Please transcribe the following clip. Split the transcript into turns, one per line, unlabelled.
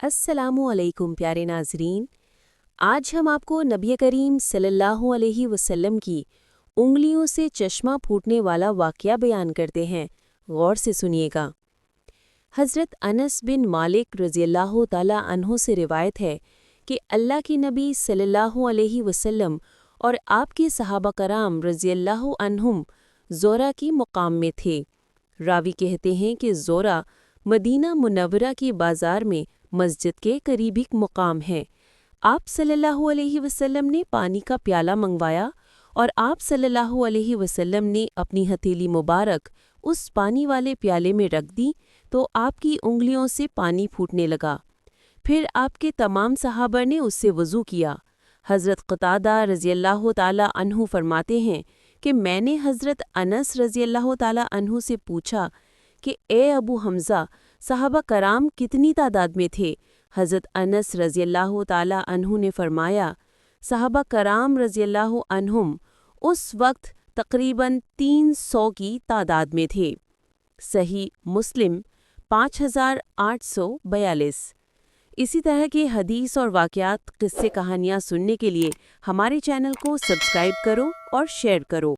अस्सलामुअलैकुम प्यारे नाजरीन। आज हम आपको नबी करीम सल्लल्लाहु अलैहि वसल्लम की उंगलियों से चश्मा फूटने वाला वाक़या बयान करते हैं। गौर से सुनिएगा। हज़रत अनस बिन मालिक रज़ियल्लाहु ताला अन्हु से रिवायत है कि अल्लाह की नबी सल्लल्लाहु अलैहि वसल्लम और आपके सहाबा कराम रज़ियल्लाहु अन्हुम ज़ोरा की मुकाम में थे। रावी कहते हैं कि ज़ोरा मदीना मुनव्वरा की बाज़ार में मस्जिद के करीब एक मुकाम है। आप सल्लल्लाहु अलैहि वसल्लम ने पानी का प्याला मंगवाया और आप सल्लल्लाहु अलैहि वसल्लम ने अपनी हथेली मुबारक उस पानी वाले प्याले में रख दी तो आपकी उंगलियों से पानी फूटने लगा। फिर आपके तमाम सहाबा ने उससे वज़ू किया। हज़रत क़तादा रज़ियल्लाहु ताला अन्हु फरमाते हैं कि मैंने हज़रत अनस रज़ियल्लाहु ताला अन्हु से पूछा कि ए अबू हमज़ा, सहाबा कराम कितनी तादाद में थे? हज़रत अनस रज़ियल्लाहु ताला अन्हु ने फरमाया, सहाबा कराम रज़ियल्लाहु अन्हुम उस वक्त तकरीबन 300 की तादाद में थे। सही मुस्लिम 5842। इसी तरह के हदीस और वाक़यात, क़िस्से, कहानियाँ सुनने के लिए हमारे चैनल को सब्सक्राइब करो और शेयर करो।